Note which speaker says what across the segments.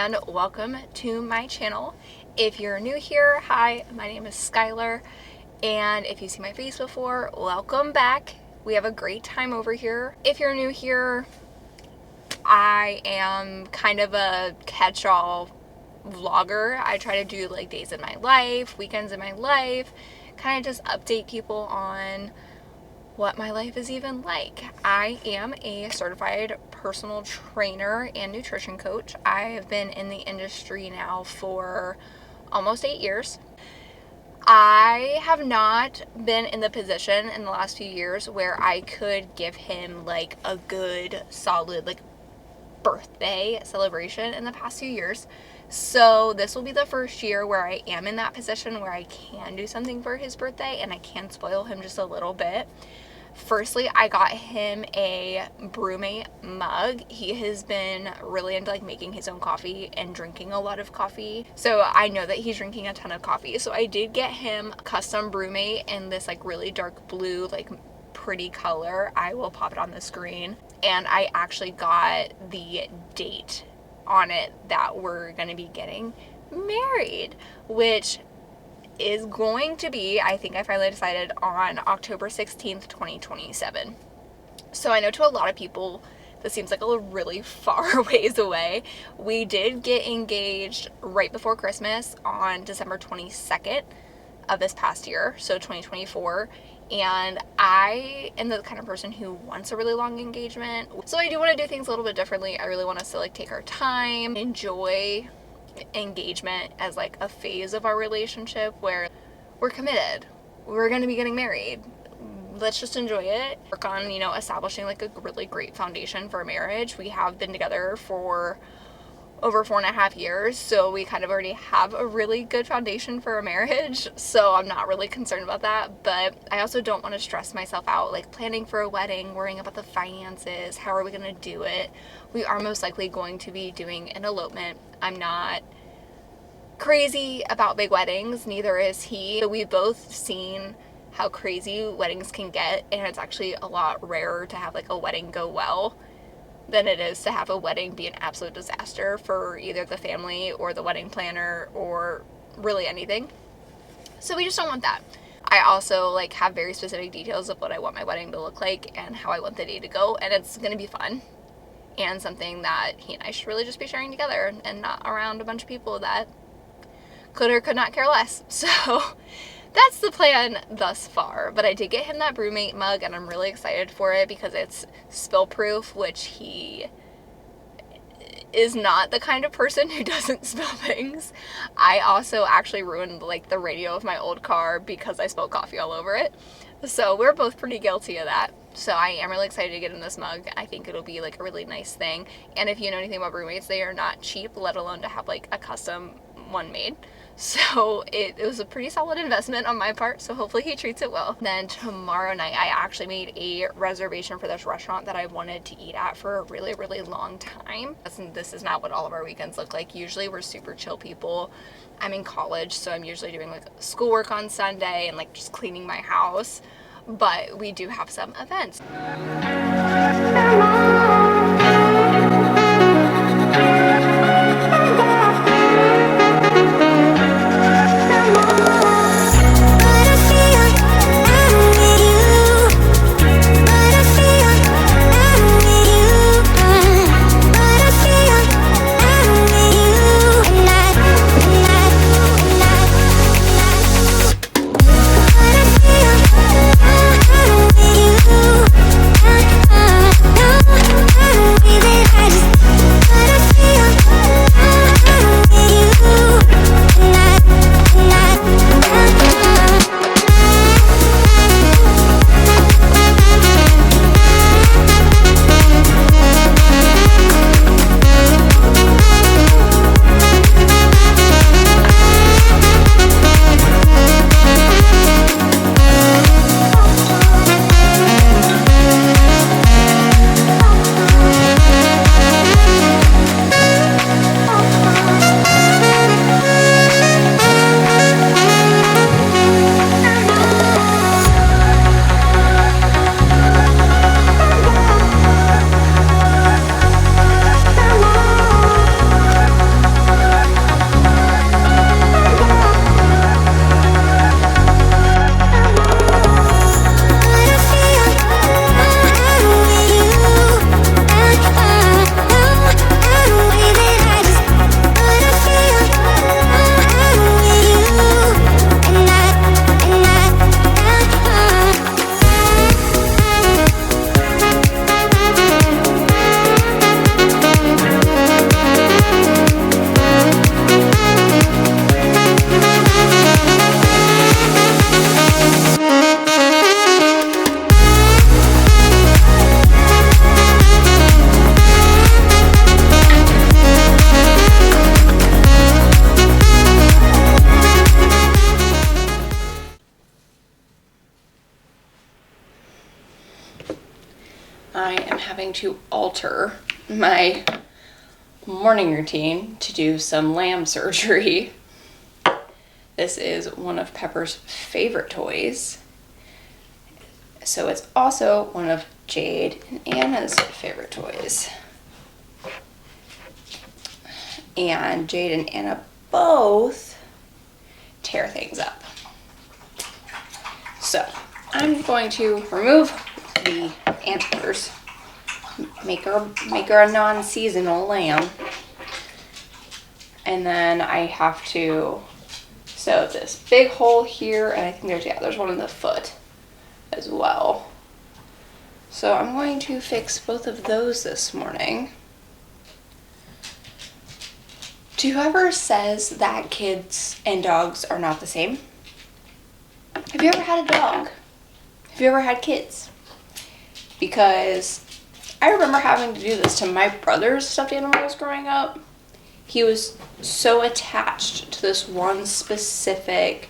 Speaker 1: and welcome to my channel. If you're new here, hi, my name is Skylar, and if you see my face before, welcome back. We have a great time over here. If you're new here, I am kind of a catch-all vlogger. I try to do like days in my life, weekends in my life, kind of just update people on what my life is even like. I am a certified personal trainer and nutrition coach. I have been in the industry now for almost 8 years. I have not been in the position in the last few years where I could give him like a good solid like birthday celebration in the past few years. So this will be the first year where I am in that position where I can do something for his birthday and I can spoil him just a little bit. Firstly, I got him a Brumate mug. He has been really into like making his own coffee and drinking a lot of coffee. So I know that he's drinking a ton of coffee. So I did get him custom Brumate in this like really dark blue, like pretty color. I will pop it on the screen. And I actually got the date on it that we're going to be getting married, which is going to be, I think I finally decided, on October 16th, 2027. So I know to a lot of people this seems like a really far ways away. We did get engaged right before Christmas on December 22nd of this past year, so 2024. And I am the kind of person who wants a really long engagement. So I do want to do things a little bit differently. I really want us to like take our time, enjoy engagement as like a phase of our relationship where we're committed. We're going to be getting married. Let's just enjoy it. Work on, establishing like a really great foundation for marriage. We have been together for over 4.5 years, so we kind of already have a really good foundation for a marriage, so I'm not really concerned about that. But I also don't want to stress myself out like planning for a wedding, worrying about the finances, how are we going to do it. We are most likely going to be doing an elopement. I'm not crazy about big weddings, neither is he. So we've both seen how crazy weddings can get, and it's actually a lot rarer to have like a wedding go well than it is to have a wedding be an absolute disaster for either the family or the wedding planner or really anything. So we just don't want that. I also like have very specific details of what I want my wedding to look like and how I want the day to go, and it's going to be fun and something that he and I should really just be sharing together and not around a bunch of people that could or could not care less. So that's the plan thus far. But I did get him that Brumate mug, and I'm really excited for it because it's spill proof, which he is not the kind of person who doesn't spill things. I also actually ruined like the radio of my old car because I spilled coffee all over it. So we're both pretty guilty of that. So I am really excited to get him this mug. I think it'll be like a really nice thing. And if you know anything about Brumates, they are not cheap, let alone to have like a custom one made. So it was a pretty solid investment on my part, so hopefully he treats it well. Then tomorrow night, I actually made a reservation for this restaurant that I wanted to eat at for a really, really long time. This is not what all of our weekends look like. Usually we're super chill people. I'm in college, so I'm usually doing like schoolwork on Sunday and like just cleaning my house. But we do have some events.
Speaker 2: I am having to alter my morning routine to do some lamb surgery. This is one of Pepper's favorite toys. So it's also one of Jade and Anna's favorite toys. And Jade and Anna both tear things up. So I'm going to remove the antlers, make her a non-seasonal lamb, and then I have to sew this big hole here, and I think there's one in the foot as well. So I'm going to fix both of those this morning. To whoever says that kids and dogs are not the same, have you ever had a dog? Have you ever had kids? Because I remember having to do this to my brother's stuffed animals growing up. He was so attached to this one specific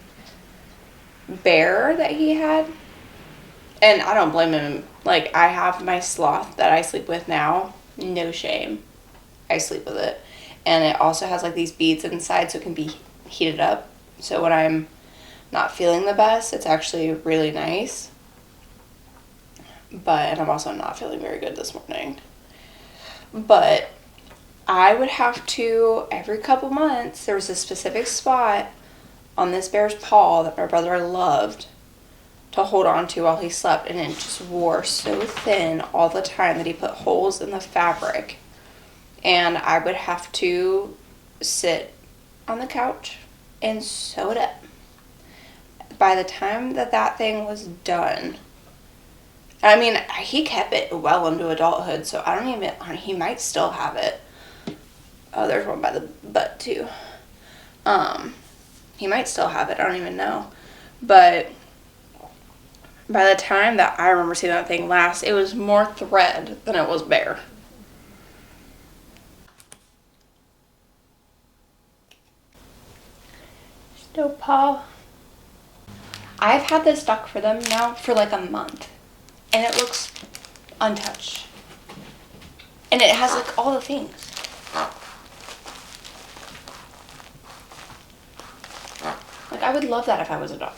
Speaker 2: bear that he had. And I don't blame him. Like, I have my sloth that I sleep with now. No shame. I sleep with it. And it also has like these beads inside so it can be heated up. So when I'm not feeling the best, it's actually really nice. And I'm also not feeling very good this morning. But I would have to, every couple months, there was a specific spot on this bear's paw that my brother loved to hold on to while he slept, and it just wore so thin all the time that he put holes in the fabric. And I would have to sit on the couch and sew it up. By the time that thing was done, I mean, he kept it well into adulthood, so he might still have it. Oh, there's one by the butt too. He might still have it, I don't even know. But by the time that I remember seeing that thing last, it was more thread than it was bare. Still paw. I've had this duck for them now for like a month, and it looks untouched. And it has like all the things. Like, I would love that if I was a dog.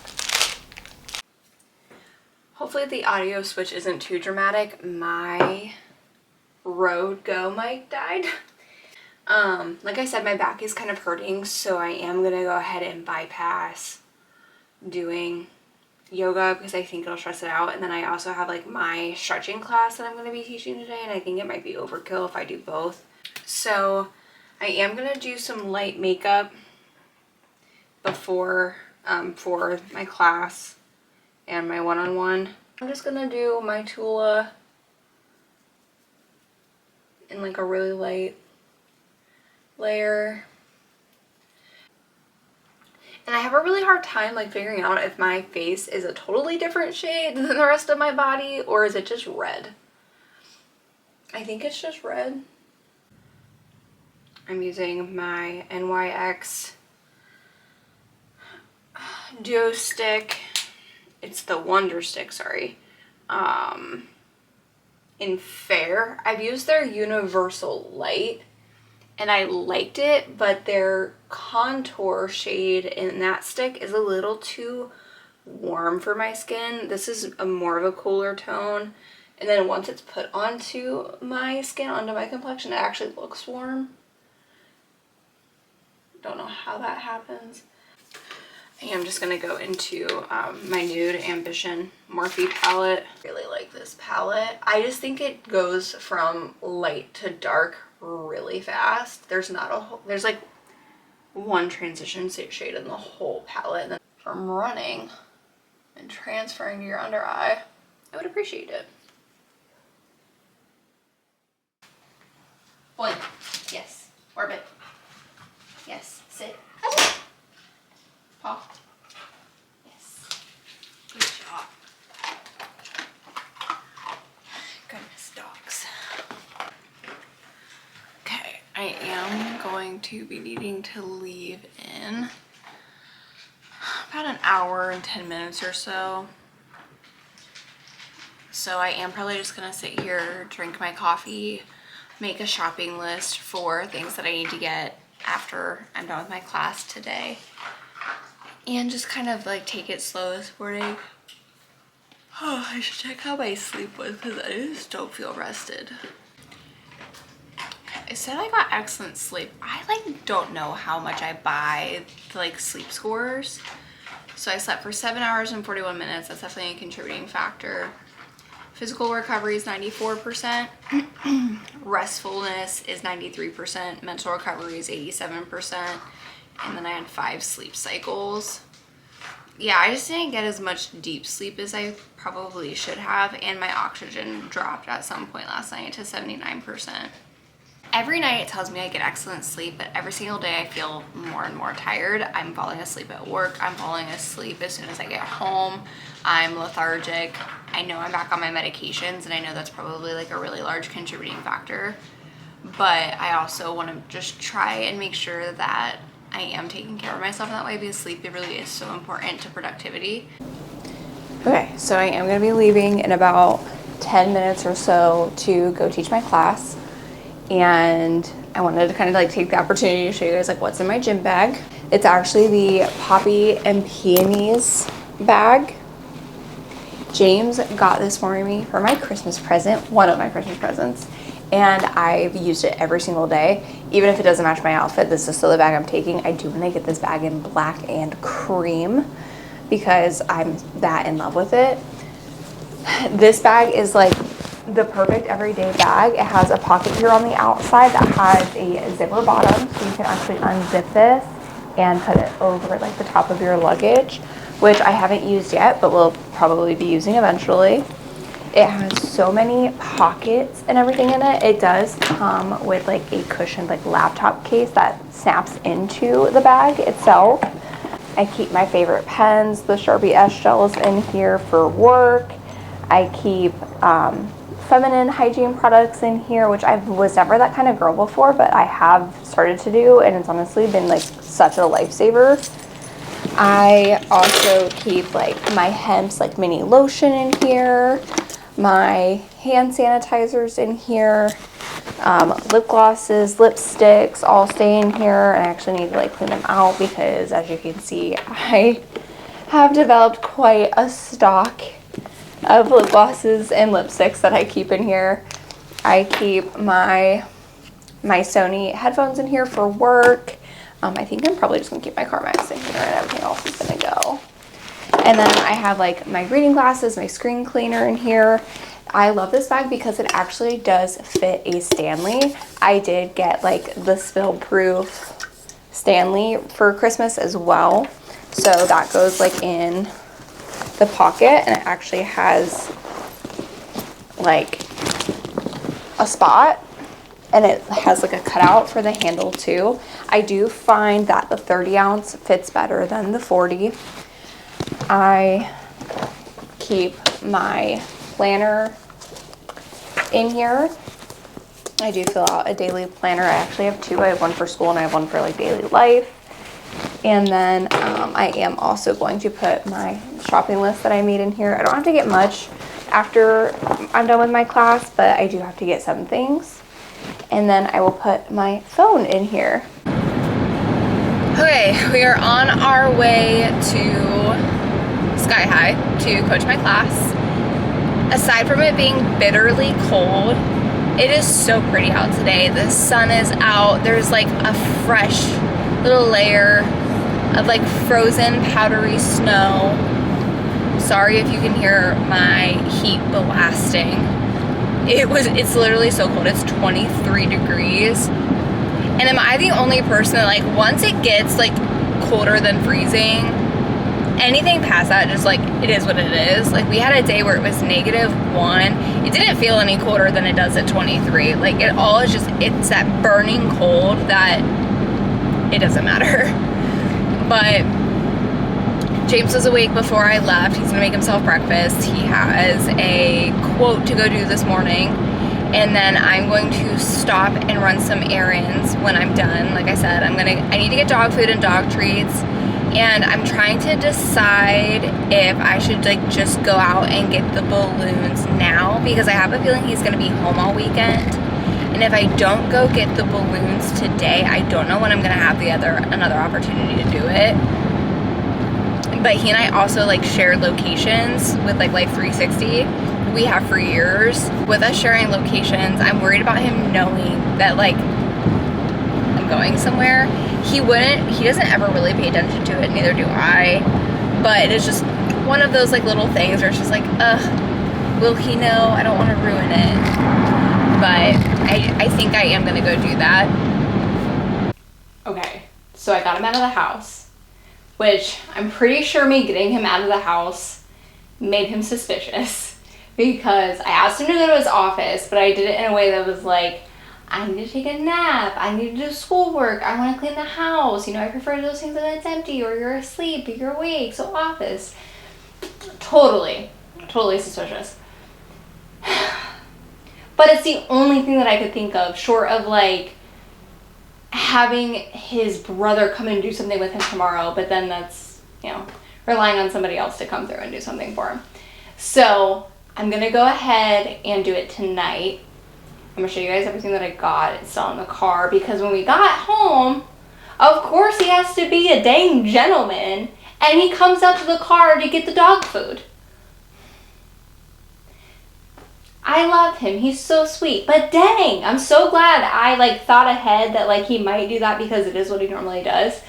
Speaker 2: Hopefully the audio switch isn't too dramatic. My Rode Go mic died. Like I said, my back is kind of hurting, so I am gonna go ahead and bypass doing yoga because I think it'll stress it out. And then I also have like my stretching class that I'm going to be teaching today, and I think it might be overkill if I do both. So I am going to do some light makeup before for my class and my one-on-one. I'm just going to do my Tula in like a really light layer. And I have a really hard time like figuring out if my face is a totally different shade than the rest of my body, or is it just red? I think it's just red. I'm using my NYX Duo Stick. It's the Wonder Stick, sorry. In Fair. I've used their Universal Light, and I liked it, but their contour shade in that stick is a little too warm for my skin. This is more of a cooler tone, and then once it's put onto my skin, onto my complexion, it actually looks warm. Don't know how that happens. I am just going to go into my Nude Ambition Morphe palette. I really like this palette. I just think it goes from light to dark really fast. There's like one transition shade in the whole palette. And then from running and transferring to your under eye, I would appreciate it. Point. Yes. Orbit. Yes. Sit. Paw. Yes. Good job. Goodness, dogs. Okay, I am going to be needing to leave in about an hour and 10 minutes or so. so I am probably just gonna sit here, drink my coffee, make a shopping list for things that I need to get after I'm done with my class today, and just kind of like take it slow this morning. Oh, I should check how my sleep was because I just don't feel rested. I said I got excellent sleep. I like don't know how much I buy the like sleep scores. So I slept for 7 hours and 41 minutes. That's definitely a contributing factor. Physical recovery is 94%. Restfulness is 93%. Mental recovery is 87%. And then I had 5 sleep cycles. Yeah, I just didn't get as much deep sleep as I probably should have. And my oxygen dropped at some point last night to 79%. Every night it tells me I get excellent sleep, but every single day I feel more and more tired. I'm falling asleep at work. I'm falling asleep as soon as I get home. I'm lethargic. I know I'm back on my medications, and I know that's probably like a really large contributing factor. But I also want to just try and make sure that I am taking care of myself in that way, because sleep really is so important to productivity. Okay, so I am going to be leaving in about 10 minutes or so to go teach my class. And I wanted to kind of like take the opportunity to show you guys like what's in my gym bag. It's actually the Poppy and Peonies bag. James got this for me for my Christmas present, one of my Christmas presents, and I've used it every single day. Even if it doesn't match my outfit, this is still the bag I'm taking. I do want to get this bag in black and cream because I'm that in love with it. This bag is like the perfect everyday bag. It has a pocket here on the outside that has a zipper bottom, so you can actually unzip this and put it over like the top of your luggage, which I haven't used yet, but will probably be using eventually. It has so many pockets and everything in it. It does come with like a cushioned like laptop case that snaps into the bag itself. I keep my favorite pens, the Sharpie S gels in here for work. I keep feminine hygiene products in here, which I was never that kind of girl before, but I have started to do, and it's honestly been like such a lifesaver. I also keep like my Hemp's like mini lotion in here, my hand sanitizers in here, lip glosses, lipsticks all stay in here, and I actually need to like clean them out because, as you can see, I have developed quite a stock of lip glosses and lipsticks that I keep in here. I keep my Sony headphones in here for work. I think I'm probably just gonna keep my CarMax in here, and everything else is gonna go. And then I have like my reading glasses, my screen cleaner in here. I love this bag because it actually does fit a Stanley. I did get like the spill-proof Stanley for Christmas as well, so that goes like in the pocket, and it actually has like a spot, and it has like a cutout for the handle too. I do find that the 30 ounce fits better than the 40. I keep my planner in here. I do fill out a daily planner. I actually have 2. I have one for school and I have one for like daily life. And then I am also going to put my shopping list that I made in here. I don't have to get much after I'm done with my class, but I do have to get some things. And then I will put my phone in here. Okay, we are on our way to Sky High to coach my class. Aside from it being bitterly cold, it is so pretty out today. The sun is out. There's like a fresh little layer of like frozen powdery snow. Sorry if you can hear my heat blasting. It's literally so cold. It's 23 degrees. And am I the only person that like once it gets like colder than freezing, anything past that just like it is what it is. Like we had a day where it was -1. It didn't feel any colder than it does at 23. Like it all is just, it's that burning cold that it doesn't matter. But James was awake before I left. He's gonna make himself breakfast. He has a quote to go do this morning. And then I'm going to stop and run some errands when I'm done. Like I said, I need to get dog food and dog treats.
Speaker 1: and I'm trying to decide if I should like just go out and get the balloons now, because I have a feeling he's gonna be home all weekend. And if I don't go get the balloons today, I don't know when I'm gonna have another opportunity to do it. But he and I also like share locations with like Life 360. We have for years. With us sharing locations, I'm worried about him knowing that like I'm going somewhere. He doesn't ever really pay attention to it, neither do I. But it's just one of those like little things where it's just like, will he know? I don't want to ruin it. But I think I am gonna go do that. Okay, so I got him out of the house, which I'm pretty sure me getting him out of the house made him suspicious, because I asked him to go to his office, but I did it in a way that was like, I need to take a nap, I need to do schoolwork, I want to clean the house, I prefer those things when it's empty, or you're asleep, or you're awake, so office. Totally suspicious. But it's the only thing that I could think of, short of like having his brother come and do something with him tomorrow, but then that's, relying on somebody else to come through and do something for him. So I'm gonna go ahead and do it tonight. I'm gonna show you guys everything that I got. It's still in the car, because when we got home, of course he has to be a dang gentleman, and he comes up to the car to get the dog food. I love him. He's so sweet. But dang, I'm so glad I like thought ahead that like he might do that, because it is what he normally does.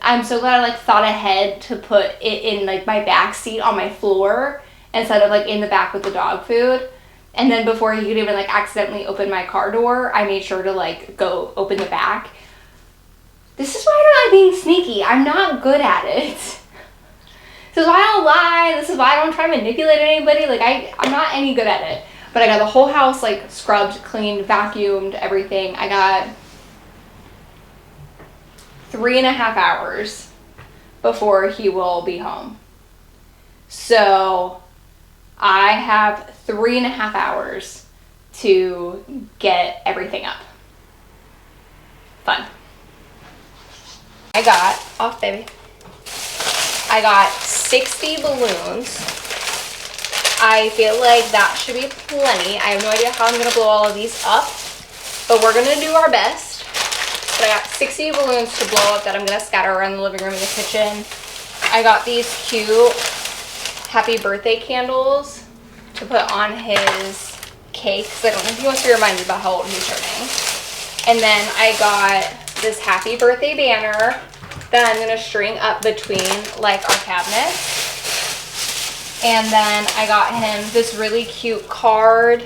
Speaker 1: I'm so glad I like thought ahead to put it in like my back seat on my floor instead of like in the back with the dog food. And then before he could even like accidentally open my car door, I made sure to like go open the back. This is why I don't like being sneaky. I'm not good at it. This is why I don't lie. This is why I don't try to manipulate anybody. Like, I'm not any good at it. But I got the whole house, like, scrubbed, cleaned, vacuumed, everything. I got 3.5 hours before he will be home. So, I have 3.5 hours to get everything up. Fun. I got 60 balloons. I feel like that should be plenty. I have no idea how I'm going to blow all of these up, but we're going to do our best. But I got 60 balloons to blow up that I'm going to scatter around the living room and the kitchen. I got these cute happy birthday candles to put on his cake, because I don't know if he wants to be reminded about how old he's turning. And then I got this happy birthday banner that I'm going to string up between like our cabinets. And then I got him this really cute card.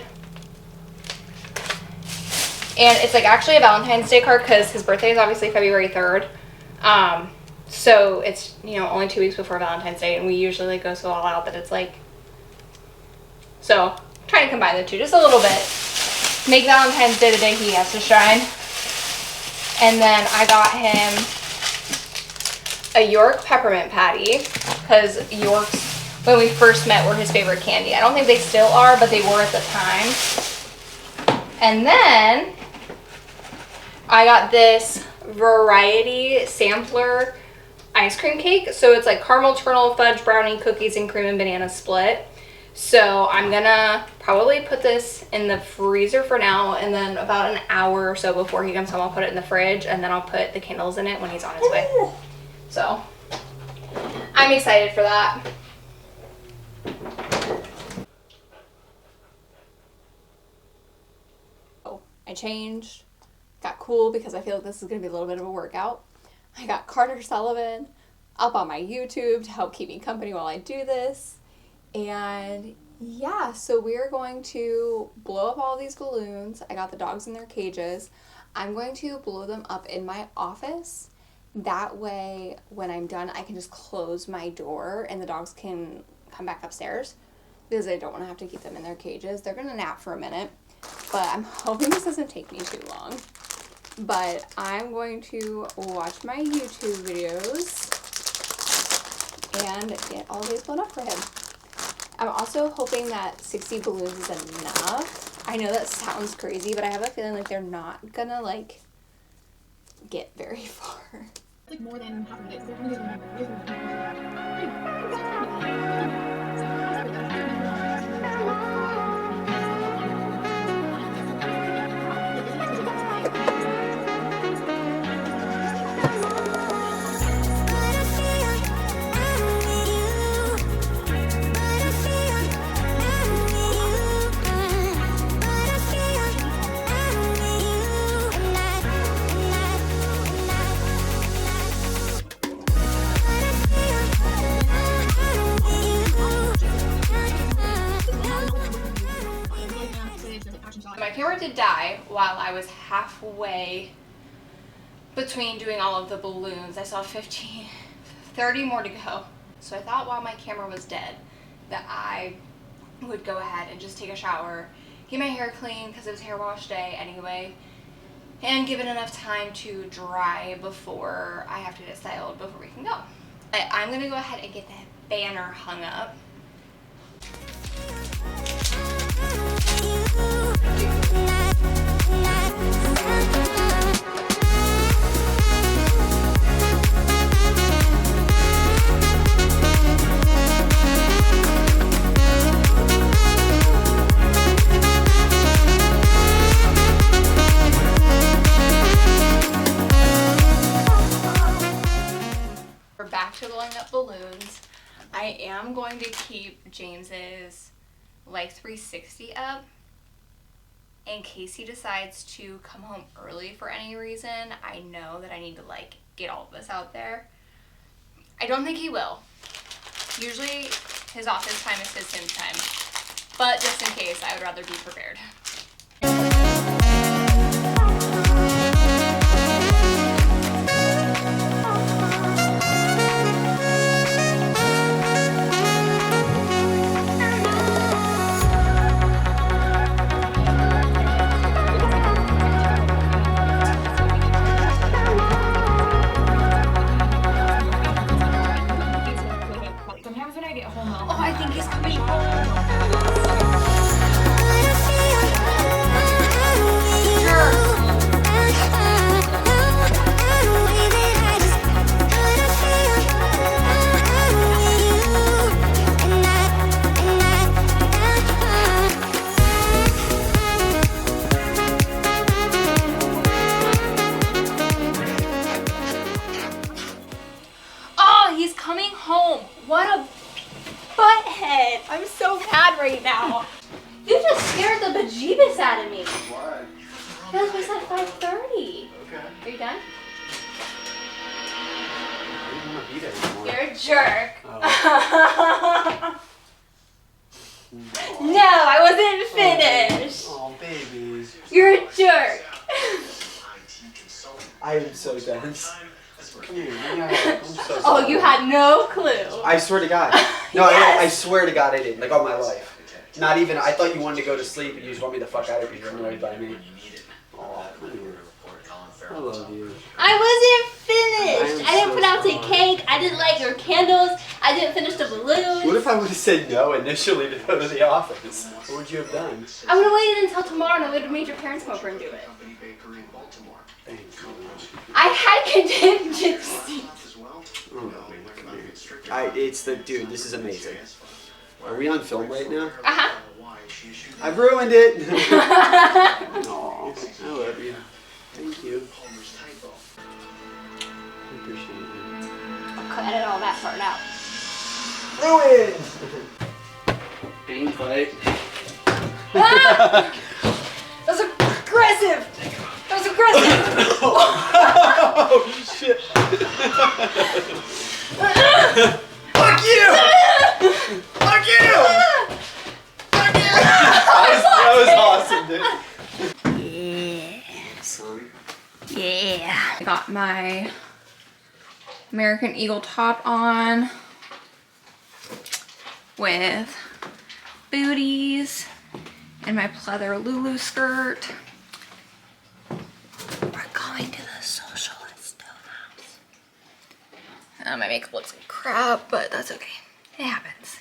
Speaker 1: And it's like actually a Valentine's Day card, because his birthday is obviously February 3rd. So it's, only 2 weeks before Valentine's Day, and we usually like go so all out that it's like, so I'm trying to combine the two just a little bit. Make Valentine's Day the day he has to shine. And then I got him a York peppermint patty, because Yorks, when we first met, were his favorite candy. I don't think they still are, but they were at the time. And then I got this variety sampler ice cream cake. So it's like caramel, kernel, fudge, brownie, cookies, and cream and banana split. So I'm gonna probably put this in the freezer for now, and then about an hour or so before he comes home, I'll put it in the fridge, and then I'll put the candles in it when he's on his way. So I'm excited for that. Oh, I changed, got cool, because I feel like this is gonna be a little bit of a workout. I got Carter Sullivan up on my YouTube to help keep me company while I do this. And yeah, so we're going to blow up all these balloons. I got the dogs in their cages. I'm going to blow them up in my office. That way, when I'm done, I can just close my door and the dogs can come back upstairs, because I don't want to have to keep them in their cages. They're going to nap for a minute, but I'm hoping this doesn't take me too long. But I'm going to watch my YouTube videos and get all these blown up for him. I'm also hoping that 60 balloons is enough. I know that sounds crazy, but I have a feeling like they're not gonna like get very far.
Speaker 3: like more than half of it. They're kind of
Speaker 1: my camera did die while I was halfway between doing all of the balloons. I saw 30 more to go. So I thought while my camera was dead that I would go ahead and just take a shower, get my hair clean because it was hair wash day anyway, and give it enough time to dry before I have to get styled before we can go. I'm gonna go ahead and get that banner hung up. We're back to blowing up balloons. I am going to keep James's Life 360 up in case he decides to come home early for any reason. I know that I need to like get all of this out there. I don't think he will. Usually his office time is his him time, but just in case, I would rather be prepared.
Speaker 3: sometimes when I get home,
Speaker 1: Oh, I think he's coming home. Oh, he's coming home. What a butthead. I'm so mad right now. You just scared the bejeebus out of me.
Speaker 4: Why?
Speaker 1: Because we said 5:30.
Speaker 4: Okay.
Speaker 1: Are you done?
Speaker 4: I didn't want to be there anymore.
Speaker 1: You're a jerk.
Speaker 4: Oh.
Speaker 1: No, I wasn't finished.
Speaker 4: Oh, babies.
Speaker 1: You're a jerk.
Speaker 4: I am so dense. Come here. I'm so sorry.
Speaker 1: Oh, you had no clue.
Speaker 4: I swear to God. No,
Speaker 1: Yes.
Speaker 4: I swear to God I didn't. Like all my life. Not even. I thought you wanted to go to sleep and you just want me to fuck out of here. You're annoyed by me. Oh, come here. I love you.
Speaker 1: I wasn't finished.
Speaker 4: I'm
Speaker 1: I didn't
Speaker 4: so
Speaker 1: put out the
Speaker 4: sorry.
Speaker 1: cake. I didn't light your candles. I didn't finish the balloons.
Speaker 4: What if I would have said no initially to go to the office? What would you have done?
Speaker 1: I would have waited until tomorrow and I would have made your parents come over and do it.
Speaker 4: Thanks.
Speaker 1: I had contingency.
Speaker 4: It's the dude. This is amazing. Are we on film right now?
Speaker 1: Uh-huh.
Speaker 4: I've ruined it. Aw, I love you. Thank you. I appreciate it.
Speaker 1: I'll edit all that part out.
Speaker 4: Ruined. Aim fight.
Speaker 1: Ah! That was aggressive. That was aggressive.
Speaker 4: Oh shit! Fuck you! Fuck you! Fuck you! That was awesome, dude.
Speaker 1: Yeah.
Speaker 4: Son.
Speaker 1: Yeah. I got my American Eagle top on with booties and my pleather Lulu skirt. We're going to the Socialist Donuts. My makeup looks like crap, but that's okay. It happens.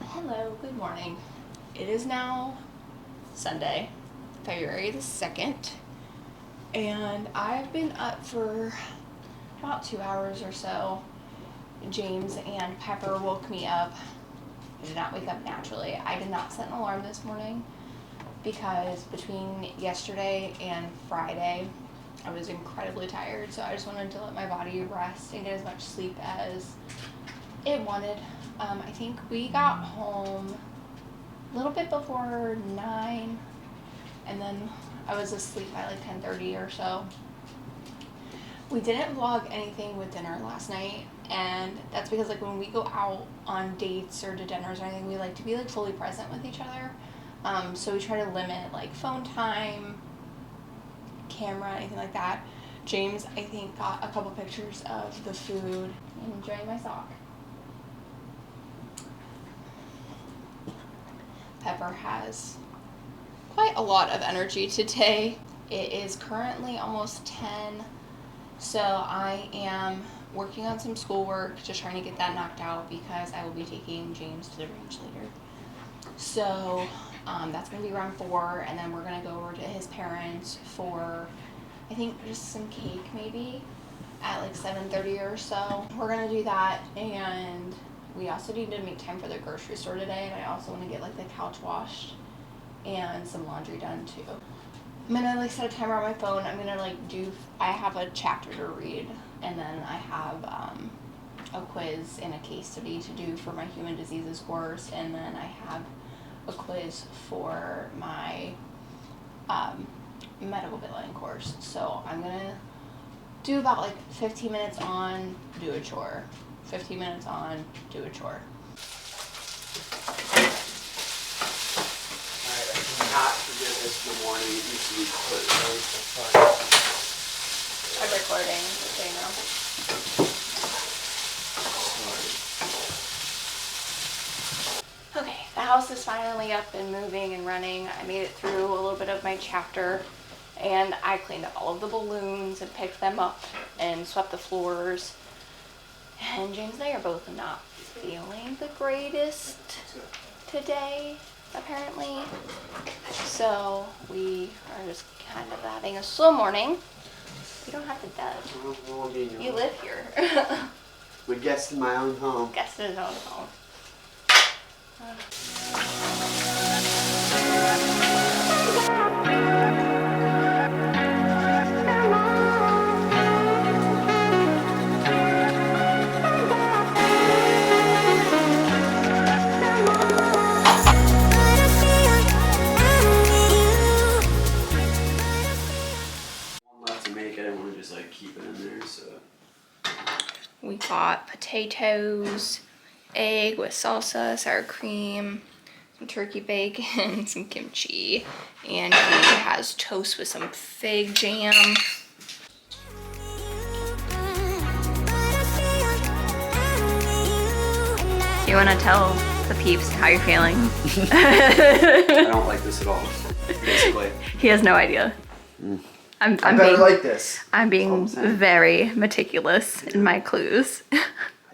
Speaker 1: Hello, good morning. It is now Sunday, February the 2nd,
Speaker 2: And I've been up for about 2 hours or so. James and Pepper woke me up. I did not wake up naturally. I did not set an alarm this morning because between yesterday and Friday, I was incredibly tired. So I just wanted to let my body rest and get as much sleep as it wanted. I think we got home a little bit before 9, and then I was asleep by like 10:30 or so. We didn't vlog anything with dinner last night, and that's because like when we go out on dates or to dinners or anything, we like to be like fully present with each other. So we try to limit like phone time, camera, anything like that. James, I think, got a couple pictures of the food. I'm enjoying my sock. Pepper has quite a lot of energy today. It is currently almost 10, so I am working on some schoolwork, just trying to get that knocked out because I will be taking James to the range later. So that's going to be around 4, and then we're going to go over to his parents for, I think, just some cake maybe at like 7:30 or so. We're going to do that, and we also need to make time for the grocery store today, and I also want to get like the couch washed and some laundry done too. I'm gonna like set a timer on my phone. I'm gonna like I have a chapter to read, and then I have a quiz and a case study to do for my human diseases course, and then I have a quiz for my medical billing course. So I'm gonna do about like 15 minutes on, do a chore. 15 minutes on, do a chore.
Speaker 4: Alright, I cannot forget this in the morning. It needs to be put right the fuck.
Speaker 2: I'm recording, so you know.
Speaker 4: Sorry.
Speaker 2: Okay, the house is finally up and moving and running. I made it through a little bit of my chapter, and I cleaned up all of the balloons and picked them up and swept the floors. And James and I are both not feeling the greatest today, apparently. So we are just kind of having a slow morning. You don't have to dudge. You live here.
Speaker 4: My guest in my own home.
Speaker 2: Guest in his own home.
Speaker 4: Keep it in there, so.
Speaker 2: We got potatoes, egg with salsa, sour cream, some turkey bacon, some kimchi, and he has toast with some fig jam. Do you want to tell the peeps how you're feeling?
Speaker 4: I don't like this at all, basically.
Speaker 2: He has no idea.
Speaker 4: I better like this.
Speaker 2: I'm being very meticulous in my clues.
Speaker 4: I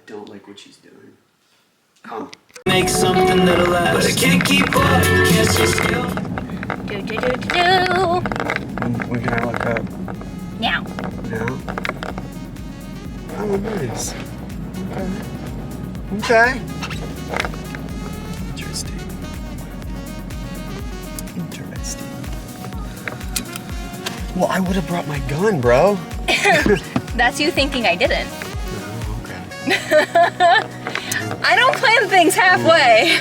Speaker 4: don't like what she's doing.
Speaker 5: Make something that'll last, but I can't keep up, can't stay still.
Speaker 4: When can I look up?
Speaker 2: Now.
Speaker 4: Now? Oh, nice. Okay. Interesting. Well, I would have brought my gun, bro.
Speaker 2: That's you thinking I didn't.
Speaker 4: Oh, okay.
Speaker 2: I don't plan things halfway.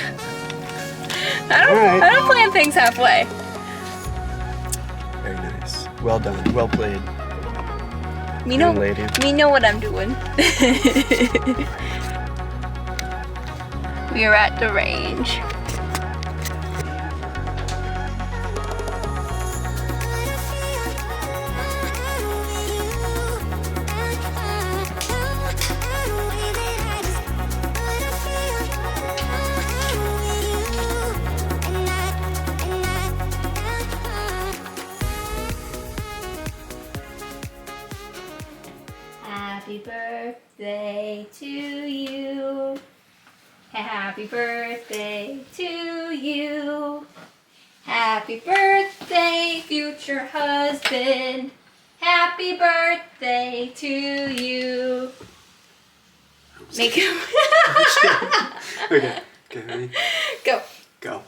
Speaker 2: I don't plan things halfway.
Speaker 4: Very nice. Well done. Well played.
Speaker 2: Me know what I'm doing. We are at the range. Happy birthday to you. Happy birthday to you. Happy birthday, future husband. Happy birthday to you. Make him.
Speaker 4: Okay. Okay, ready?
Speaker 2: Go.
Speaker 4: Go.